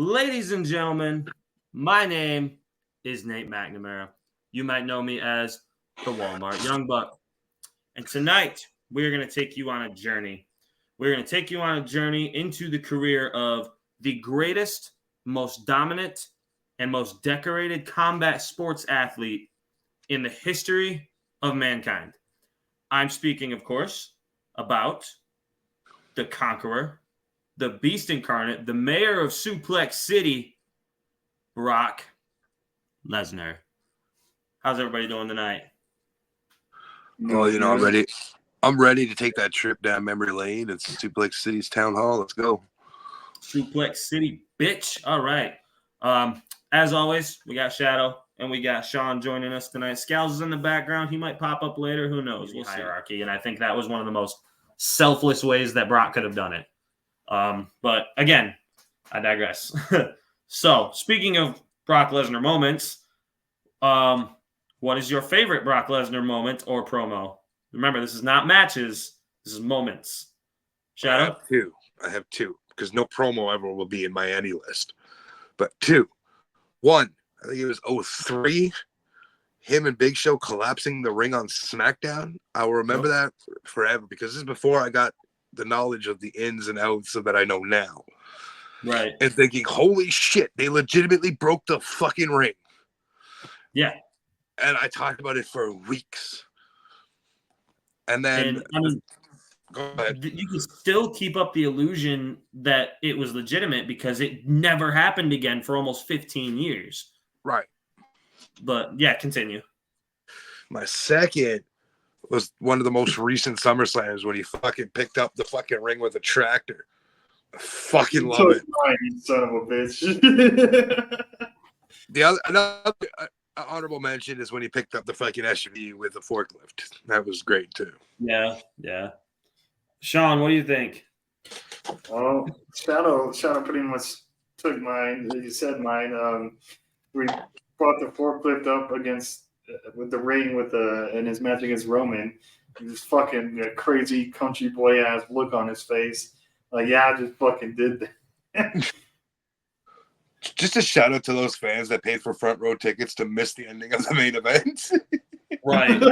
Ladies and gentlemen, my name is Nate McNamara. You might know me as the Walmart Young Buck. And tonight, we're going to take you on a journey. We're going to take you on a journey into the career of the greatest, most dominant, and most decorated combat sports athlete in the history of mankind. I'm speaking, of course, about the Conqueror, the Beast Incarnate, the mayor of Suplex City, Brock Lesnar. How's everybody doing tonight? Well, I'm ready to take that trip down memory lane. It's Suplex City's town hall. Let's go. Suplex City, bitch. All right. As always, we got Shadow and we got Sean joining us tonight. Scals is in the background. He might pop up later. Who knows? We'll see. Hierarchy, and I think that was one of the most selfless ways that Brock could have done it. But again, I digress. So, speaking of Brock Lesnar moments, what is your favorite Brock Lesnar moment or promo? Remember, this is not matches. This is moments. Shadow? I have two because no promo ever will be in my any list. But two. One, I think it was 03. Him and Big Show collapsing the ring on SmackDown. I will remember that forever because this is before I got the knowledge of the ins and outs of that I know now. Right. And thinking, holy shit, they legitimately broke the fucking ring. Yeah. And I talked about it for weeks. And then go ahead. You can still keep up the illusion that it was legitimate because it never happened again for almost 15 years. Right. But yeah, continue. My second was one of the most recent SummerSlams when he fucking picked up the fucking ring with a tractor. I fucking love it. You son of a bitch. The other another honorable mention is when he picked up the fucking SUV with the forklift. That was great too. Yeah, yeah. Sean, what do you think? Well, Shadow pretty much took mine. You said mine. We brought the forklift up against with the ring in his match against Roman. This fucking crazy country boy ass look on his face. Like, yeah, I just fucking did that. Just a shout out to those fans that paid for front row tickets to miss the ending of the main event. Right.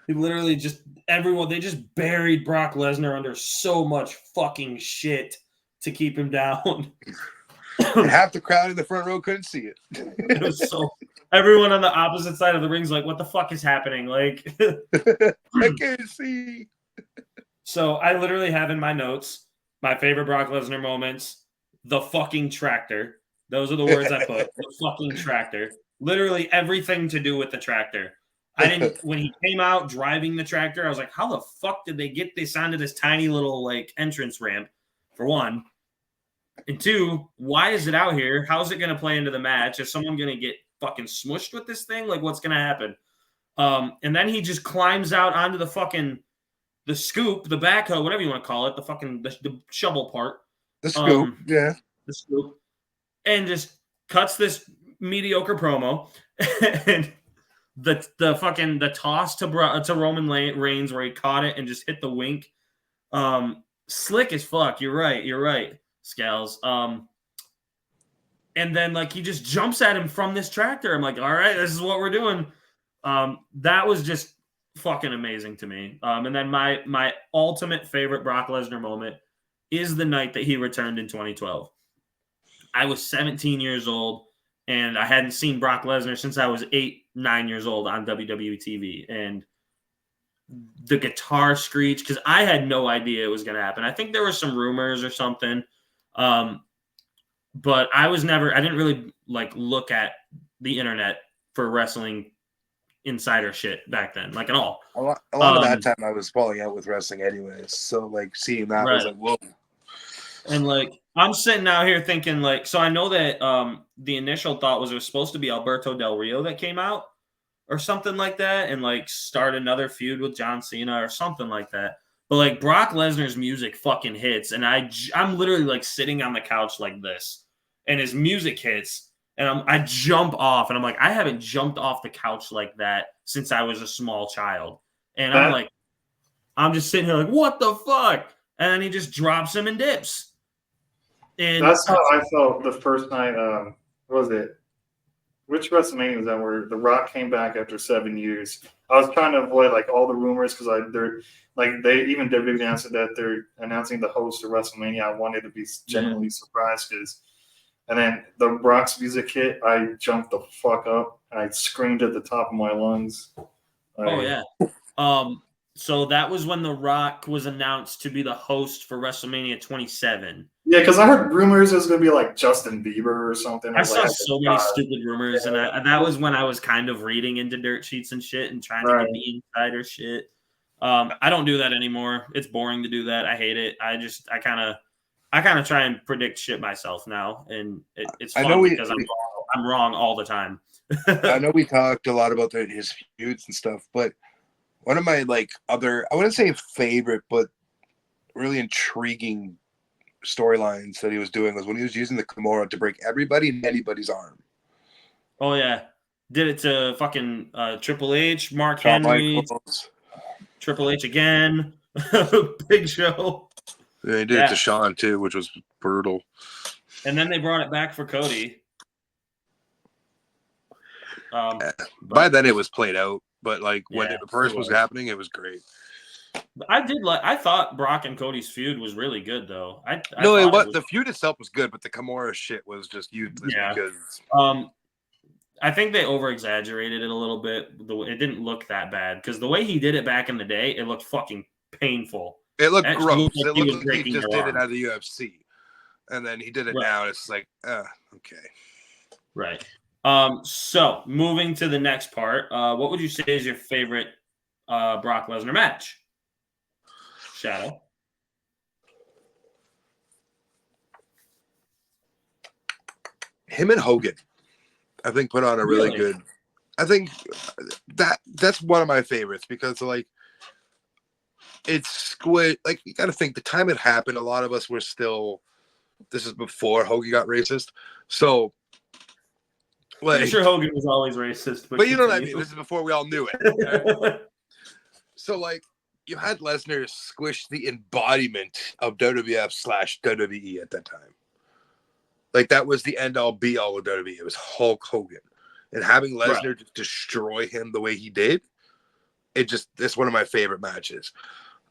He literally they just buried Brock Lesnar under so much fucking shit to keep him down. Half the crowd in the front row couldn't see it. It was everyone on the opposite side of the ring's like, what the fuck is happening? Like, I can't see. So I literally have in my notes my favorite Brock Lesnar moments, the fucking tractor. Those are the words I put. The fucking tractor. Literally everything to do with the tractor. When he came out driving the tractor, I was like, how the fuck did they get this onto this tiny little like entrance ramp, for one? And two, why is it out here? How's it going to play into the match? Is someone going to get fucking smushed with this thing? Like, what's going to happen? And then he just climbs out onto the scoop, the backhoe, whatever you want to call it, the shovel part. The scoop, yeah. The scoop. And just cuts this mediocre promo. And the toss to Roman Reigns where he caught it and just hit the wink. Slick as fuck. You're right, Scales. And then like he just jumps at him from this tractor. I'm like, all right, this is what we're doing. That was just fucking amazing to me. And then my ultimate favorite Brock Lesnar moment is the night that he returned in 2012. I was 17 years old, and I hadn't seen Brock Lesnar since I was 8-9 years old on WWE TV. And the guitar screech, because I had no idea it was going to happen. I think there were some rumors or something. But I didn't really like look at the internet for wrestling insider shit back then, like at all. A lot of that time I was falling out with wrestling anyways. So like seeing that was like, whoa. And like I'm sitting out here thinking like, so I know that the initial thought was it was supposed to be Alberto Del Rio that came out or something like that and like start another feud with John Cena or something like that. But like Brock Lesnar's music fucking hits, and I'm literally like sitting on the couch like this, and his music hits, and I jump off, and I'm like, I haven't jumped off the couch like that since I was a small child, and I'm just sitting here like, what the fuck? And then he just drops him and dips. And That's how I felt the first night. What was it? Which WrestleMania was that where The Rock came back after 7 years? I was trying to avoid like all the rumors because they're like they even WWE announced that they're announcing the host of WrestleMania. I wanted to be genuinely surprised because, and then the Rock's music hit. I jumped the fuck up and I screamed at the top of my lungs. oh yeah. So that was when The Rock was announced to be the host for WrestleMania 27. Yeah, because I heard rumors it was going to be like Justin Bieber or something. I was saw like, so many stupid rumors, and that was when I was kind of reading into dirt sheets and shit and trying to get the insider shit. I don't do that anymore. It's boring to do that. I hate it. I kind of try and predict shit myself now, and it's fun because I'm wrong all the time. I know we talked a lot about his feuds and stuff, but one of my like other, I wouldn't say favorite, but really intriguing storylines that he was doing was when he was using the Kimura to break everybody and anybody's arm. Oh yeah, did it to fucking Triple H, Mark Shawn Henry, Michaels. Triple H again, Big Show. Yeah, he did it to Shawn too, which was brutal. And then they brought it back for Cody. By then it was played out, but like when it first was happening, it was great. I thought Brock and Cody's feud was really good though. The feud itself was good, but the Kimura shit was just useless because I think they over exaggerated it a little bit. It didn't look that bad because the way he did it back in the day, it looked fucking painful. It looked gross. It looked like he just did it out of the UFC, and then he did it now. And it's like, okay, right. So moving to the next part, what would you say is your favorite Brock Lesnar match? Shadow. Him and Hogan, I think, put on a really good. I think that's one of my favorites because like it's squid. Like you got to think the time it happened. A lot of us were still. This is before Hogan got racist, so. Like, I'm sure Hogan was always racist, but you know what I mean. This is before we all knew it. Okay? So like. You had Lesnar squish the embodiment of WWF/WWE at that time. Like that was the end all be all of WWE. It was Hulk Hogan. And having Lesnar destroy him the way he did, it's one of my favorite matches.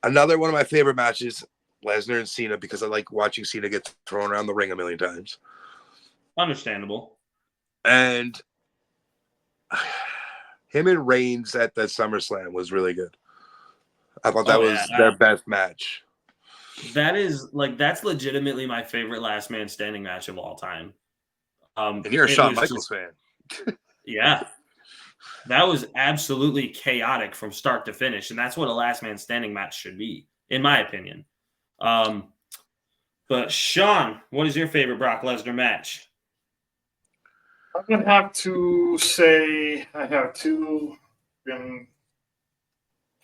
Another one of my favorite matches, Lesnar and Cena, because I like watching Cena get thrown around the ring a million times. Understandable. And him and Reigns at that SummerSlam was really good. I thought that was their best match. That's legitimately my favorite last man standing match of all time. And you're a Shawn Michaels fan. Yeah. That was absolutely chaotic from start to finish. And that's what a last man standing match should be, in my opinion. But Sean, what is your favorite Brock Lesnar match? I'm going to have to say I have two.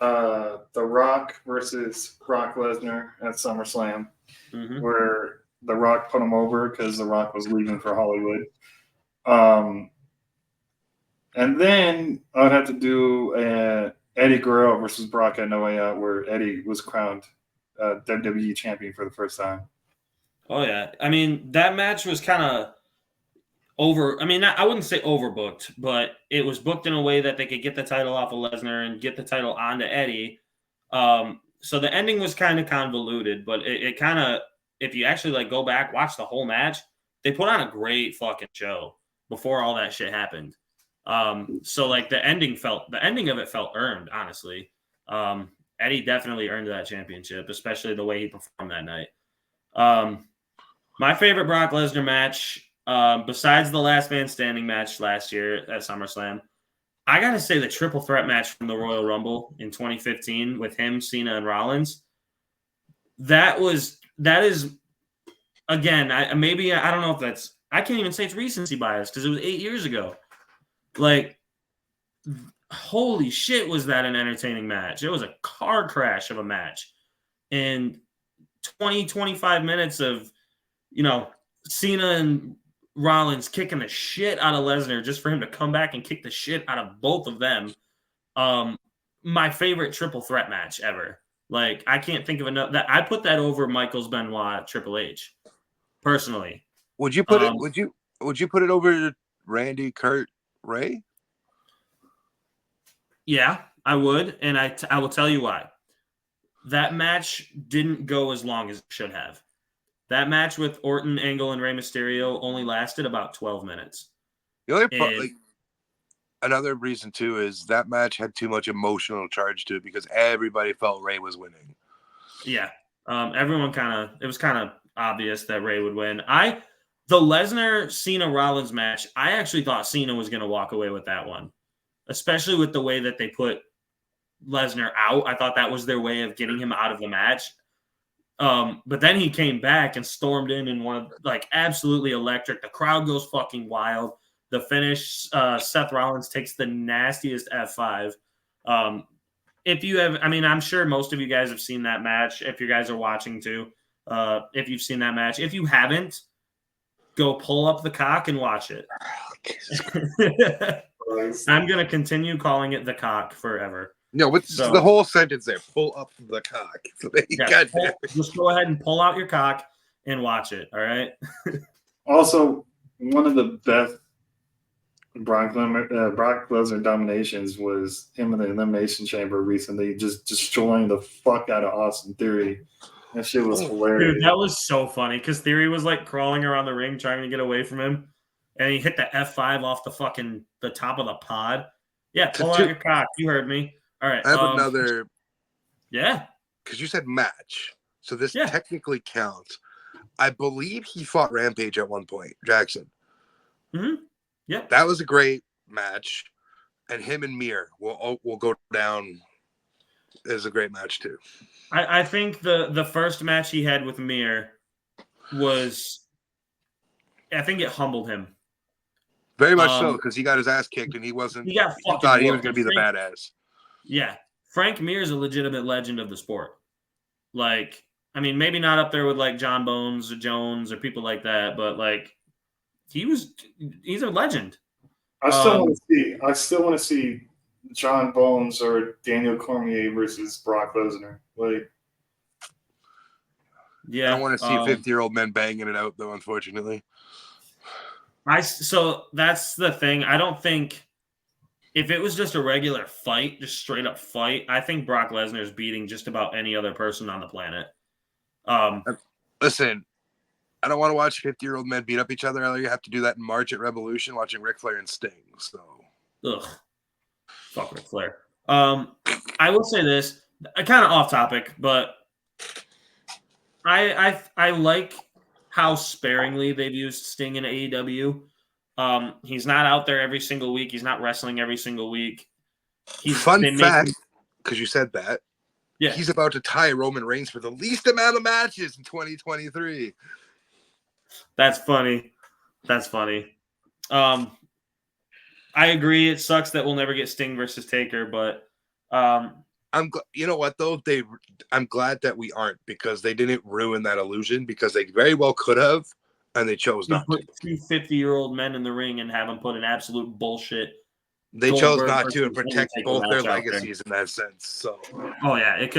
The Rock versus Brock Lesnar at SummerSlam, where The Rock put him over because The Rock was leaving for Hollywood. And then I'd have to do Eddie Guerrero versus Brock at No Way Out, where Eddie was crowned WWE champion for the first time. Oh, yeah. I mean, that match was kind of over. I mean, I wouldn't say overbooked, but it was booked in a way that they could get the title off of Lesnar and get the title onto Eddie. So the ending was kind of convoluted, but it kind of, if you actually like go back, watch the whole match, they put on a great fucking show before all that shit happened. So like the ending of it felt earned, honestly. Eddie definitely earned that championship, especially the way he performed that night. My favorite Brock Lesnar match, besides the last man standing match last year at SummerSlam, I got to say the triple threat match from the Royal Rumble in 2015 with him, Cena, and Rollins. That is, again, I don't know if that's, I can't even say it's recency bias because it was 8 years ago. Like, holy shit, was that an entertaining match. It was a car crash of a match. And 25 minutes of, Cena and Rollins kicking the shit out of Lesnar just for him to come back and kick the shit out of both of them. My favorite triple threat match ever. Like, I can't think of enough. I put that over Michaels, Benoit, Triple H. personally. Would you put it? Would you put it over Randy, Kurt, Ray? Yeah, I would, and I will tell you why. That match didn't go as long as it should have. That match with Orton, Angle, and Rey Mysterio only lasted about 12 minutes. The other part, And like another reason too, is that match had too much emotional charge to it because everybody felt Ray was winning. yeah, everyone it was kind of obvious that Ray would win. The Lesnar Cena Rollins match, I actually thought Cena was going to walk away with that one, especially with the way that they put Lesnar out. I thought that was their way of getting him out of the match. But then he came back and stormed in and won, like, absolutely electric. The crowd goes fucking wild. The finish, Seth Rollins takes the nastiest F5. If you have, I mean, I'm sure most of you guys have seen that match. If you guys are watching too, if you've seen that match, if you haven't, go pull up the cock and watch it. I'm gonna continue calling it the cock forever. No, but So, the whole sentence there, pull up the cock. Yeah, just go ahead and pull out your cock and watch it. All right. Also, one of the best Brock Lesnar dominations was him in the Elimination Chamber recently, just destroying the fuck out of Austin Theory. That shit was hilarious. Dude, that was so funny because Theory was like crawling around the ring trying to get away from him, and he hit the F5 off the top of the pod. Yeah, pull out your cock. You heard me. All right. I have another. Yeah. Because you said match, so this technically counts. I believe he fought Rampage at one point, Jackson. Mm-hmm. Yeah. That was a great match, and him and Mir will go down as a great match too. I think the first match he had with Mir was, I think it humbled him. Very much so, because he got his ass kicked and he wasn't. He got fucking. He thought he was going to be the badass. Yeah, Frank Mir is a legitimate legend of the sport. Like, I mean, maybe not up there with like John Bones or Jones or people like that, but like, he's a legend. I still want to see John Bones or Daniel Cormier versus Brock Lesnar. Like, yeah, I don't want to see 50-year-old men banging it out though. Unfortunately, so that's the thing. I don't think if it was just a regular fight, just straight up fight, I think Brock Lesnar is beating just about any other person on the planet. Listen, I don't want to watch 50-year-old men beat up each other. I have to do that in March at Revolution, watching Ric Flair and Sting. So, ugh, fuck Ric Flair. I will say this, kind of off topic, but I like how sparingly they've used Sting in AEW. He's not out there every single week. He's not wrestling every single week. Fun fact, because you said that. Yeah. He's about to tie Roman Reigns for the least amount of matches in 2023. That's funny. I agree. It sucks that we'll never get Sting versus Taker, but you know what though? I'm glad that we aren't, because they didn't ruin that illusion, because they very well could have, and they chose not to. Put two 50-year-old men in the ring and have them put an absolute bullshit. They chose not to and protect both their legacies in that sense. So, oh yeah, it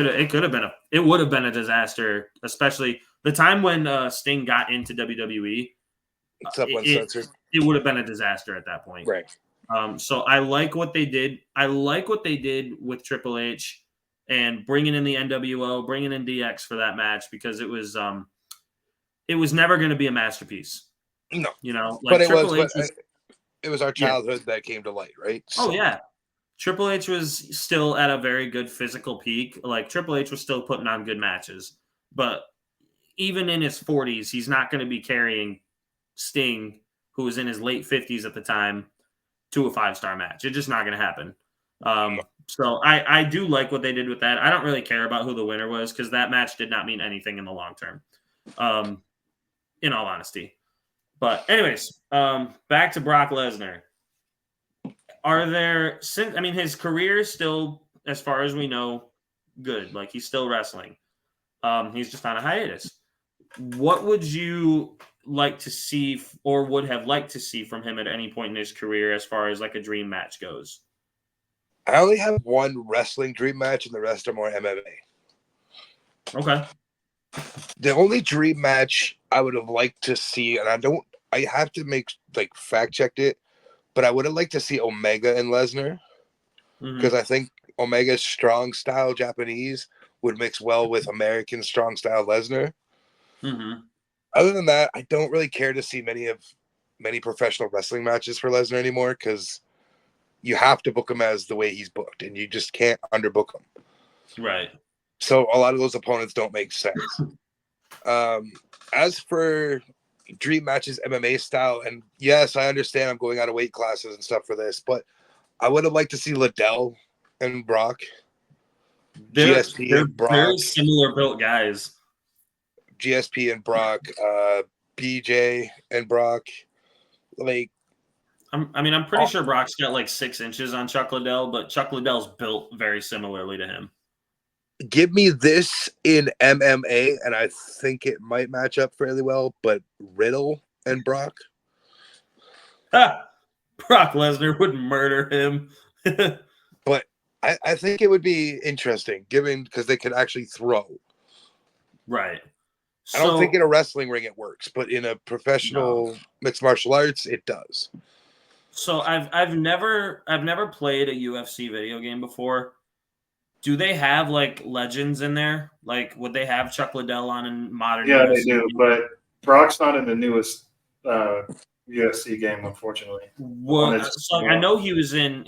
would have been a disaster, especially the time when Sting got into WWE. It would have been a disaster at that point. Right. So I like what they did. I like what they did with Triple H and bringing in the NWO, bringing in DX for that match, because it was never going to be a masterpiece. No, like but it was our childhood that came to light, right? So. Oh yeah, Triple H was still at a very good physical peak. Like, Triple H was still putting on good matches, but even in his 40s, he's not going to be carrying Sting, who was in his late 50s at the time, to a 5-star match. It's just not going to happen. So I do like what they did with that. I don't really care about who the winner was, because that match did not mean anything in the long term, in all honesty. But anyways, back to Brock Lesnar. His career is still, as far as we know, good. Like, he's still wrestling. He's just on a hiatus. What would you like to see, or would have liked to see from him at any point in his career, as far as like a dream match goes? I only have one wrestling dream match, and the rest are more MMA. Okay. The only dream match I would have liked to see, and I have to fact checked it, but I would have liked to see Omega and Lesnar because I think Omega's strong style Japanese would mix well with American strong style Lesnar. Mm-hmm. Other than that, I don't really care to see many professional wrestling matches for Lesnar anymore because you have to book him as the way he's booked, and you just can't underbook him. Right. So a lot of those opponents don't make sense. As for dream matches, MMA style, and yes, I understand I'm going out of weight classes and stuff for this, but I would have liked to see Liddell and Brock, GSP and Brock, very similar built guys. GSP and Brock, BJ and Brock. Like, I'm pretty sure Brock's got like 6 inches on Chuck Liddell, but Chuck Liddell's built very similarly to him. give me this in MMA, and I think it might match up fairly well, but Riddle and Brock. Brock Lesnar would murder him. But I think it would be interesting, given because they could actually throw. Right. I don't think in a wrestling ring it works, but in a professional mixed martial arts, it does. So I've never played a UFC video game before. Do they have like legends in there? Like, would they have Chuck Liddell on in modern? Yeah, UFC they do, but Brock's not in the newest UFC game, unfortunately. So I know he was in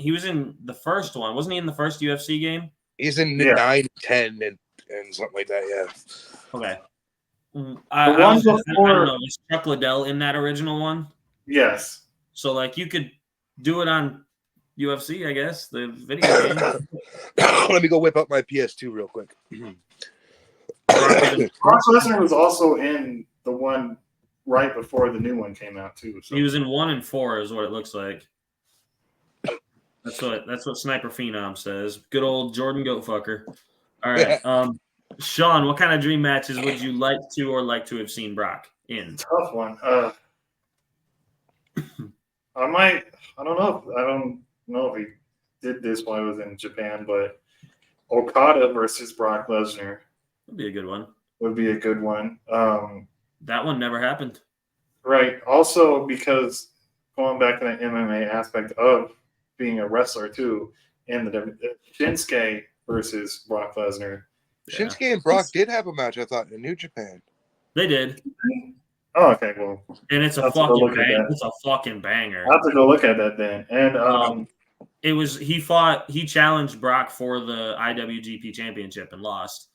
the first one. Wasn't he in the first UFC game? He's in 9, 10, and something like that. Yeah. Okay. I don't know. Is Chuck Liddell in that original one? Yes. So like you could do it on UFC, I guess, the video game. Let me go whip up my PS2 real quick. Brock Lesnar was also in the one right before the new one came out too. So. He was in 1 and 4, is what it looks like. That's what Sniper Phenom says. Good old Jordan Goatfucker. All right. Sean, what kind of dream matches would you like to have seen Brock in? Tough one. I don't know if he did this while I was in Japan, but Okada versus Brock Lesnar would be a good one. That one never happened. Right. Also, because going back to the MMA aspect of being a wrestler too, and the Shinsuke versus Brock Lesnar. Shinsuke and Brock did have a match, I thought, in New Japan. They did. Oh, okay, well. And it's a fucking banger. It's a fucking banger. I'll have to go look at that then. And he challenged Brock for the IWGP Championship and lost.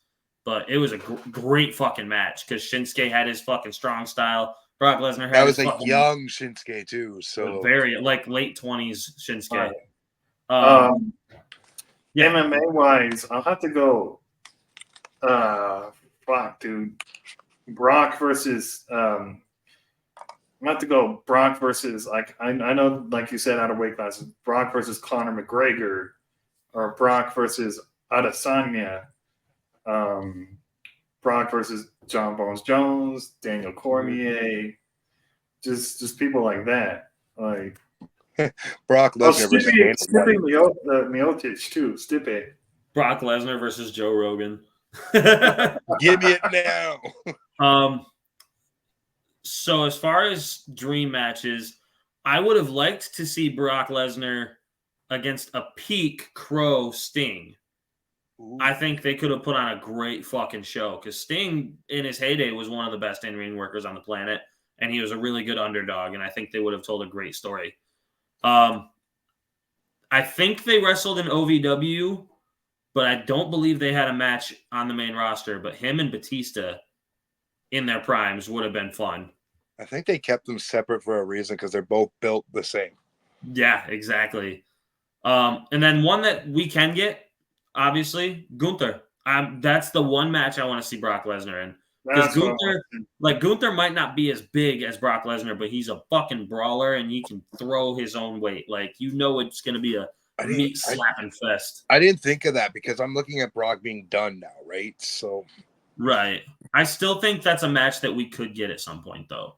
But it was a great fucking match because Shinsuke had his fucking strong style. Brock Lesnar had that was a young Shinsuke too, so very like late 20s Shinsuke. Right. MMA wise, I'll have to go. Brock versus. I'm gonna have to go Brock versus like I know like you said out of weight classes. Brock versus Conor McGregor, or Brock versus Adesanya. Brock versus John Bones Jones, Daniel Cormier, just people like that. Like Brock Lesnar versus Stipe Miocic too. Stipe. Brock Lesnar versus Joe Rogan. Give me it now. So as far as dream matches, I would have liked to see Brock Lesnar against a peak Crow Sting. Ooh. I think they could have put on a great fucking show because Sting in his heyday was one of the best in-ring workers on the planet, and he was a really good underdog, and I think they would have told a great story. I think they wrestled in OVW, but I don't believe they had a match on the main roster, but him and Batista in their primes would have been fun. I think they kept them separate for a reason because they're both built the same. Yeah, exactly. And then one that we can get, obviously, Gunther. That's the one match I want to see Brock Lesnar in. Because Gunther might not be as big as Brock Lesnar, but he's a fucking brawler and he can throw his own weight. Like, it's going to be a meat slapping fest. I didn't think of that because I'm looking at Brock being done now, right? So, right. I still think that's a match that we could get at some point, though.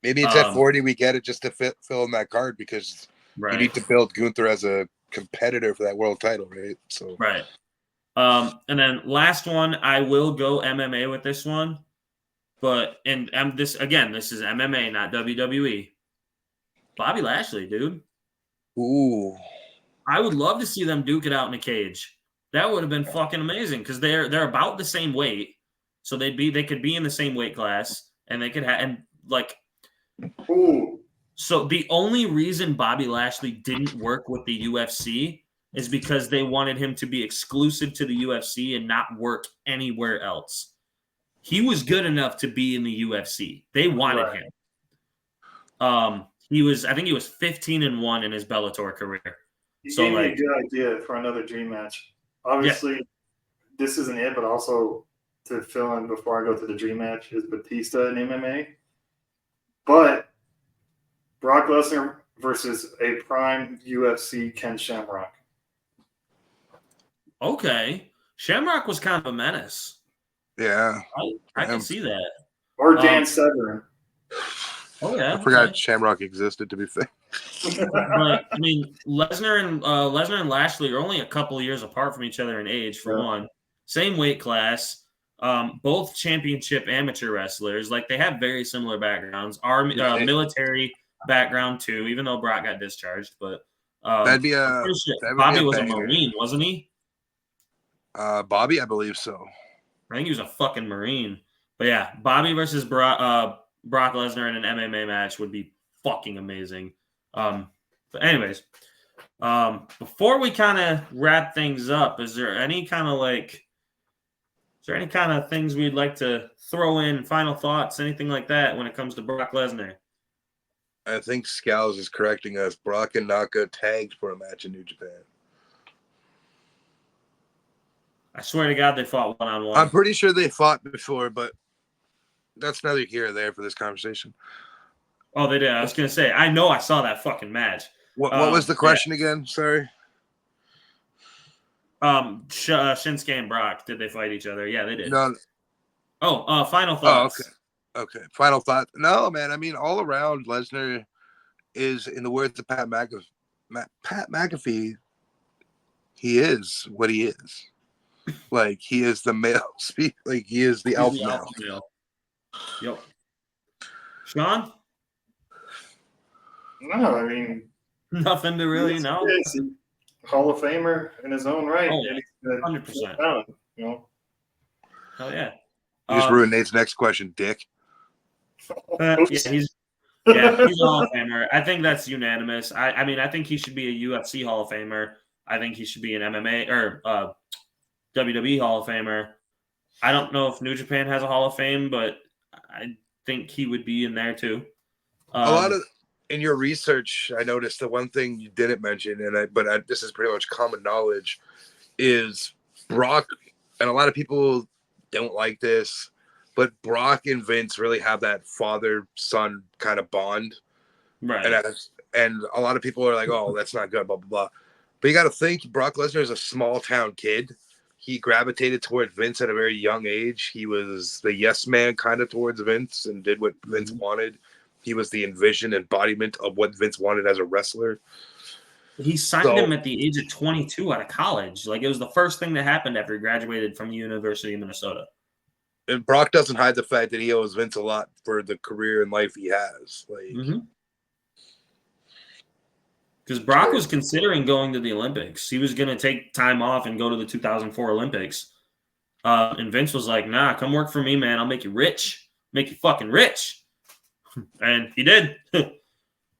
Maybe it's at 40 we get it just to fill in that card because you need to build Gunther as a competitor for that world title, right? So right. And then last one, I will go MMA with this one. But this again, this is MMA, not WWE. Bobby Lashley, dude. Ooh. I would love to see them duke it out in a cage. That would have been fucking amazing because they're about the same weight, so they could be in the same weight class, and they could have and like. Ooh. So the only reason Bobby Lashley didn't work with the UFC is because they wanted him to be exclusive to the UFC and not work anywhere else. He was good enough to be in the UFC. They wanted him. I think he was 15-1 in his Bellator career. You So gave me a like, good idea for another dream match. Obviously, this isn't it, but also to fill in before I go to the dream match is Batista in MMA. But Brock Lesnar versus a prime UFC Ken Shamrock. okay, Shamrock was kind of a menace. Yeah. I can see that. Or Dan Severn. Oh yeah, I forgot Shamrock existed, to be fair. But I mean, Lesnar and Lashley are only a couple of years apart from each other in age. For one, same weight class, both championship amateur wrestlers. Like they have very similar backgrounds. Army, military background too. Even though Brock got discharged, but that'd be Bobby was a Marine, wasn't he? Bobby, I believe so. I think he was a fucking Marine. But yeah, Bobby versus Brock Lesnar in an MMA match would be fucking amazing. But anyways, before we kind of wrap things up, is there any kind of things we'd like to throw in, final thoughts, anything like that when it comes to Brock Lesnar? I think Scals is correcting us. Brock and Naka tagged for a match in New Japan. I swear to God, they fought one-on-one. I'm pretty sure they fought before, but that's neither here or there for this conversation. Oh, they did. I was going to say, I know I saw that fucking match. What was the question again? Sorry. Shinsuke and Brock, did they fight each other? Yeah, they did. No. Oh, final thoughts. Oh, okay. Final thoughts. No, man. I mean, all around, Lesnar is, in the words of Pat McAfee, he is what he is. Like, he is the male speak. Like, he is the alpha male. Yep. Sean? No, I mean, nothing to really know. Hall of Famer in his own right. Oh, 100%. You know? Hell yeah. You just ruined Nate's next question, dick. He's a Hall of Famer. I think that's unanimous. I mean, I think he should be a UFC Hall of Famer. I think he should be an MMA or WWE Hall of Famer. I don't know if New Japan has a Hall of Fame, but I think he would be in there too. In your research, I noticed the one thing you didn't mention, this is pretty much common knowledge, is Brock, and a lot of people don't like this, but Brock and Vince really have that father-son kind of bond. Right. And a lot of people are like, oh, that's not good, blah, blah, blah. But you got to think, Brock Lesnar is a small-town kid. He gravitated toward Vince at a very young age. He was the yes man kind of towards Vince and did what Vince wanted. He was the envisioned embodiment of what Vince wanted as a wrestler. He signed him at the age of 22 out of college. Like, it was the first thing that happened after he graduated from the University of Minnesota. And Brock doesn't hide the fact that he owes Vince a lot for the career and life he has. Like, because Brock was considering going to the Olympics. He was going to take time off and go to the 2004 Olympics. And Vince was like, nah, come work for me, man. I'll make you rich. Make you fucking rich. And he did.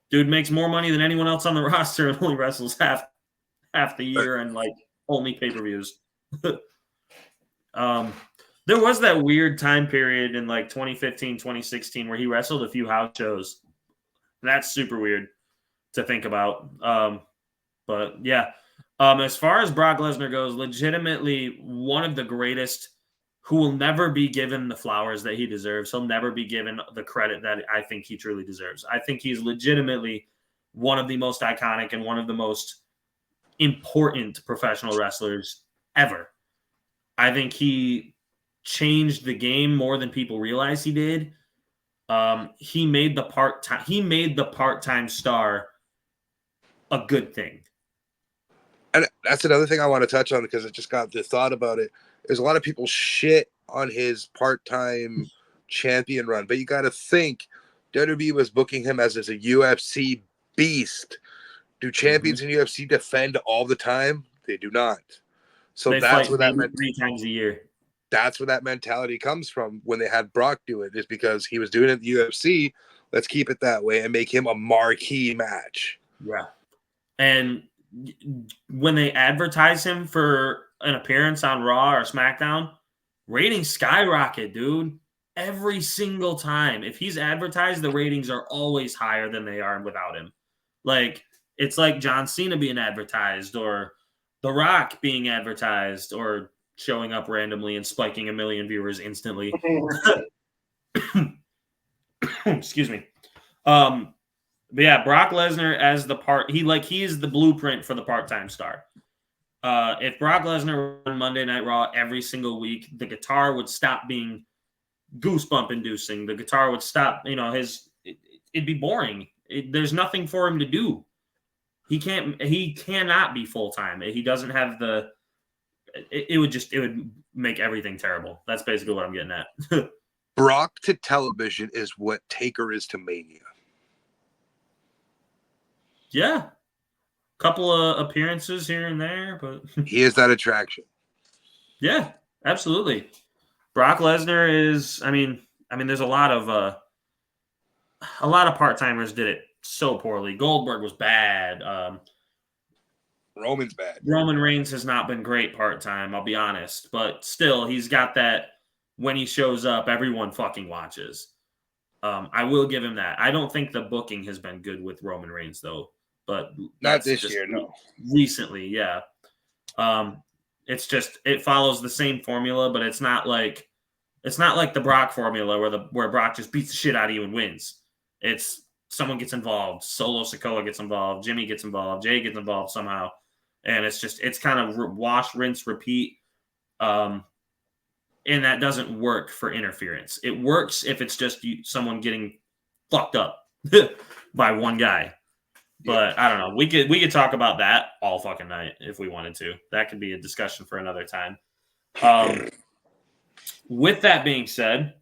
Dude makes more money than anyone else on the roster and only wrestles half the year and like only pay-per-views. There was that weird time period in like 2015, 2016 where he wrestled a few house shows. That's super weird to think about. But yeah, as far as Brock Lesnar goes, legitimately one of the greatest who will never be given the flowers that he deserves. He'll never be given the credit that I think he truly deserves. I think he's legitimately one of the most iconic and one of the most important professional wrestlers ever. I think he changed the game more than people realize he did. He made the part-time star a good thing. And that's another thing I want to touch on because I just got the thought about it. There's a lot of people shit on his part-time champion run. But you got to think WWE was booking him as a UFC beast. Do champions in UFC defend all the time? They do not. So they that's fight where that 3 times a year. that's where that mentality comes from when they had Brock do it, is because he was doing it in the UFC. Let's keep it that way and make him a marquee match. Yeah. And when they advertise him for an appearance on Raw or SmackDown, ratings skyrocket, dude. Every single time. If he's advertised, the ratings are always higher than they are without him. Like, it's like John Cena being advertised, or The Rock being advertised, or showing up randomly and spiking 1 million viewers instantly. Excuse me. But yeah, Brock Lesnar as the he is the blueprint for the part-time star. If Brock Lesnar were on Monday Night Raw every single week, the guitar would stop being goosebump inducing. The guitar would stop, it'd be boring. There's nothing for him to do. He cannot be full-time. He doesn't have it would make everything terrible. That's basically what I'm getting at. Brock to television is what Taker is to Mania. Yeah. Couple of appearances here and there, but he is that attraction. Yeah, absolutely. Brock Lesnar is, I mean, there's a lot of part-timers did it so poorly. Goldberg was bad. Roman's bad. Roman Reigns has not been great part-time, I'll be honest, but still, he's got that. When he shows up, everyone fucking watches. I will give him that. I don't think the booking has been good with Roman Reigns, though. But not this year, no. Recently, yeah. It's just it follows the same formula, but it's not like the Brock formula where Brock just beats the shit out of you and wins. It's someone gets involved, Solo Sikoa gets involved, Jimmy gets involved, Jay gets involved somehow, and it's kind of wash, rinse, repeat. And that doesn't work for interference. It works if it's just someone getting fucked up by one guy. But I don't know. We could talk about that all fucking night if we wanted to. That could be a discussion for another time. With that being said,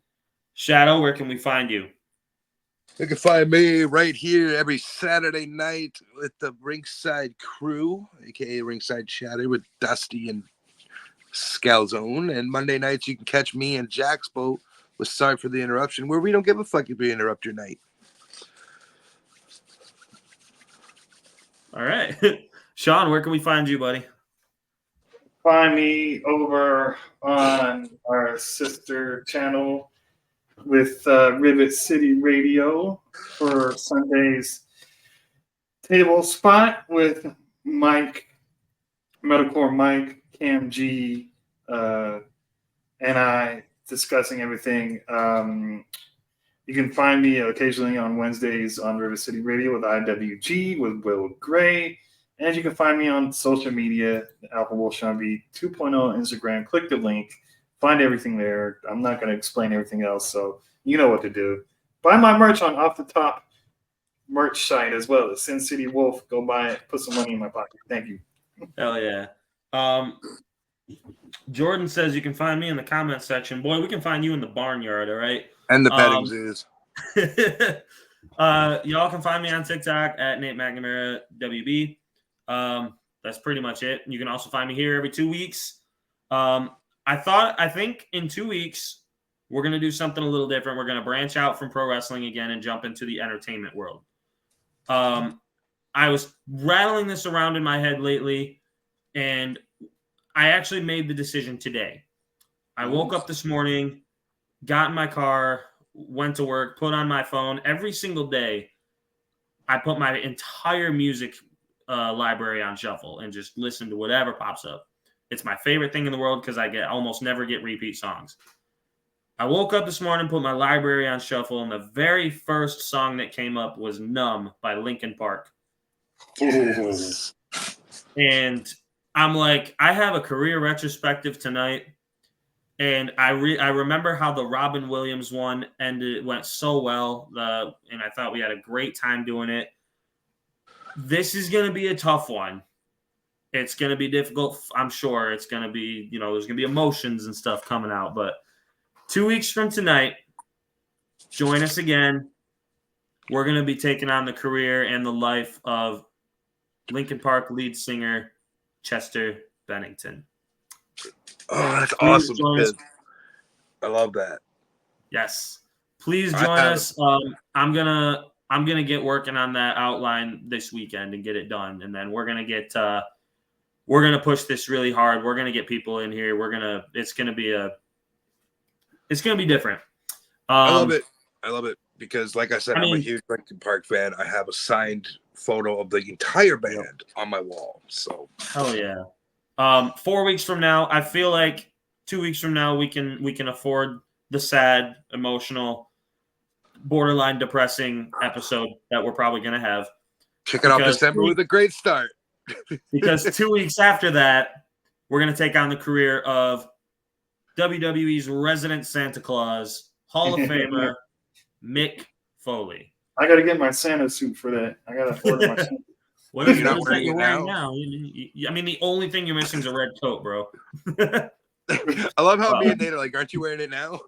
Shadow, where can we find you? You can find me right here every Saturday night with the Ringside Crew, aka Ringside Shadow, with Dusty and Scalzone. And Monday nights you can catch me and Jack's boat with Sorry for the Interruption, where we don't give a fuck if we interrupt your night. All right. Sean, where can we find you, buddy? Find me over on our sister channel with Rivet City Radio for Sunday's table spot with Mike, Metalcore Mike, Cam G, and I discussing everything. You can find me occasionally on Wednesdays on River City Radio with IWG with Will Gray. And you can find me on social media, Alpha Wolf Sean B 2.0 on Instagram. Click the link. Find everything there. I'm not going to explain everything else, so you know what to do. Buy my merch on Off the Top merch site as well. The Sin City Wolf. Go buy it. Put some money in my pocket. Thank you. Hell yeah. Jordan says you can find me in the comment section. Boy, we can find you in the barnyard, all right? And the petting zoos. Y'all can find me on TikTok at Nate McNamara WB. That's pretty much it. You can also find me here every 2 weeks. I think in 2 weeks, we're going to do something a little different. We're going to branch out from pro wrestling again and jump into the entertainment world. I was rattling this around in my head lately, and I actually made the decision today. I woke up this morning, got in my car, went to work, put on my phone. Every single day, I put my entire music library on shuffle and just listen to whatever pops up. It's my favorite thing in the world because I almost never get repeat songs. I woke up this morning, put my library on shuffle, and the very first song that came up was Numb by Linkin Park. Yes. And I'm like, I have a career retrospective tonight, and I remember how the Robin Williams one ended. It went so well, and I thought we had a great time doing it. This is going to be a tough one. It's going to be difficult. I'm sure it's going to be, there's going to be emotions and stuff coming out. But 2 weeks from tonight, join us again. We're going to be taking on the career and the life of Linkin Park lead singer Chester Bennington. Oh, that's Please awesome. join us. I love that. Yes. Please join us. I'm gonna get working on that outline this weekend and get it done, and then we're gonna push this really hard. We're gonna get people in here. It's gonna be different. I love it. I love it because, like I said, I'm a huge Linkin Park fan. I have a signed photo of the entire band on my wall. So hell yeah. 4 weeks from now, I feel like 2 weeks from now we can afford the sad, emotional, borderline depressing episode that we're probably gonna have. Kicking off December with a great start. Because 2 weeks after that, we're gonna take on the career of WWE's resident Santa Claus, Hall of Famer Mick Foley. I got to get my Santa suit for that. I got to order my Santa. What is that you're wearing now? I mean, the only thing you're missing is a red coat, bro. I love how me and Nate are like, aren't you wearing it now?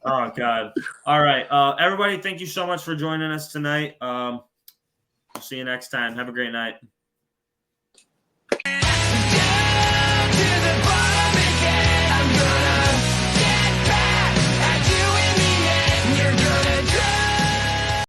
Oh, God. All right. Everybody, thank you so much for joining us tonight. We'll see you next time. Have a great night.